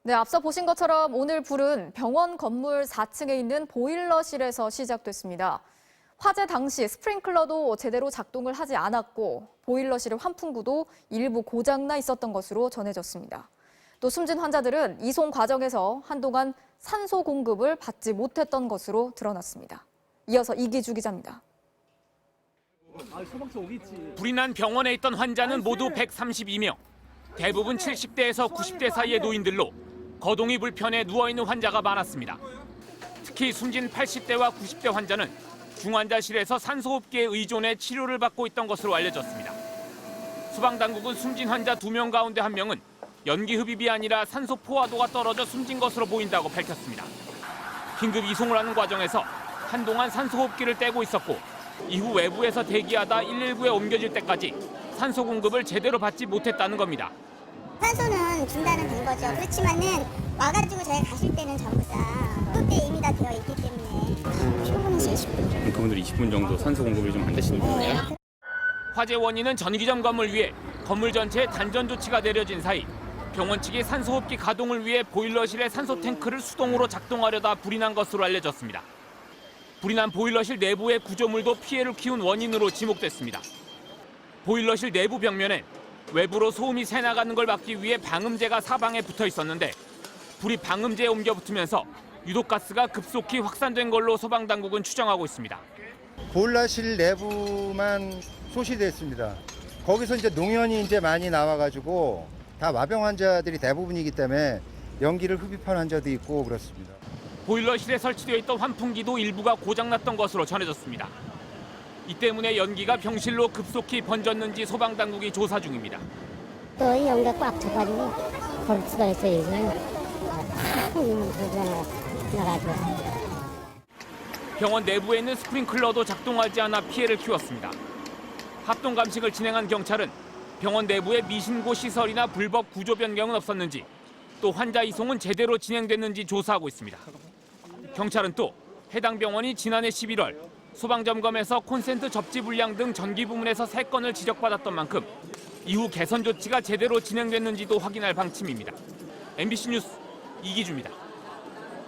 네, 앞서 보신 것처럼 오늘 불은 병원 건물 4층에 있는 보일러실에서 시작됐습니다. 화재 당시 스프링클러도 제대로 작동을 하지 않았고 보일러실의 환풍구도 일부 고장나 있었던 것으로 전해졌습니다. 또 숨진 환자들은 이송 과정에서 한동안 산소 공급을 받지 못했던 것으로 드러났습니다. 이어서 이기주 기자입니다. 불이 난 병원에 있던 환자는 모두 132명. 대부분 70대에서 90대 사이의 노인들로 거동이 불편해 누워있는 환자가 많았습니다. 특히 숨진 80대와 90대 환자는 중환자실에서 산소호흡기에 의존해 치료를 받고 있던 것으로 알려졌습니다. 소방당국은 숨진 환자 2명 가운데 1명은 연기 흡입이 아니라 산소 포화도가 떨어져 숨진 것으로 보인다고 밝혔습니다. 긴급 이송을 하는 과정에서 한동안 산소호흡기를 떼고 있었고 이후 외부에서 대기하다 119에 옮겨질 때까지 산소 공급을 제대로 받지 못했다는 겁니다. 산소는 중단은 된 거죠. 그렇지만은 와가지고 저희 가실 때는 전부 다 그때 이미 다 되어 있기 때문에 충분히 20분. 그분들 20분 정도 산소 공급이 좀 안 되시는 거예요? 화재 원인은 전기점 건물 위에 건물 전체에 단전 조치가 내려진 사이 병원 측이 산소호흡기 가동을 위해 보일러실의 산소 탱크를 수동으로 작동하려다 불이 난 것으로 알려졌습니다. 불이 난 보일러실 내부의 구조물도 피해를 키운 원인으로 지목됐습니다. 보일러실 내부 벽면엔 외부로 소음이 새나가는 걸 막기 위해 방음제가 사방에 붙어 있었는데 불이 방음제에 옮겨 붙으면서 유독가스가 급속히 확산된 걸로 소방당국은 추정하고 있습니다. 보일러실 내부만 소실됐습니다. 거기서 이제 농연이 이제 많이 나와가지고 다 마병 환자들이 대부분이기 때문에 연기를 흡입한 환자도 있고 그렇습니다. 보일러실에 설치되어 있던 환풍기도 일부가 고장났던 것으로 전해졌습니다. 이 때문에 연기가 병실로 급속히 번졌는지 소방당국이 조사 중입니다. 또 연기가 꽉 차가지고 볼 수가 있어요. 나가지고. 병원 내부에 있는 스프링클러도 작동하지 않아 피해를 키웠습니다. 합동 감식을 진행한 경찰은 병원 내부에 미신고 시설이나 불법 구조 변경은 없었는지 또 환자 이송은 제대로 진행됐는지 조사하고 있습니다. 경찰은 또 해당 병원이 지난해 11월 소방점검에서 콘센트 접지 불량 등 전기 부문에서 3건을 지적받았던 만큼 이후 개선 조치가 제대로 진행됐는지도 확인할 방침입니다. MBC 뉴스 이기주입니다.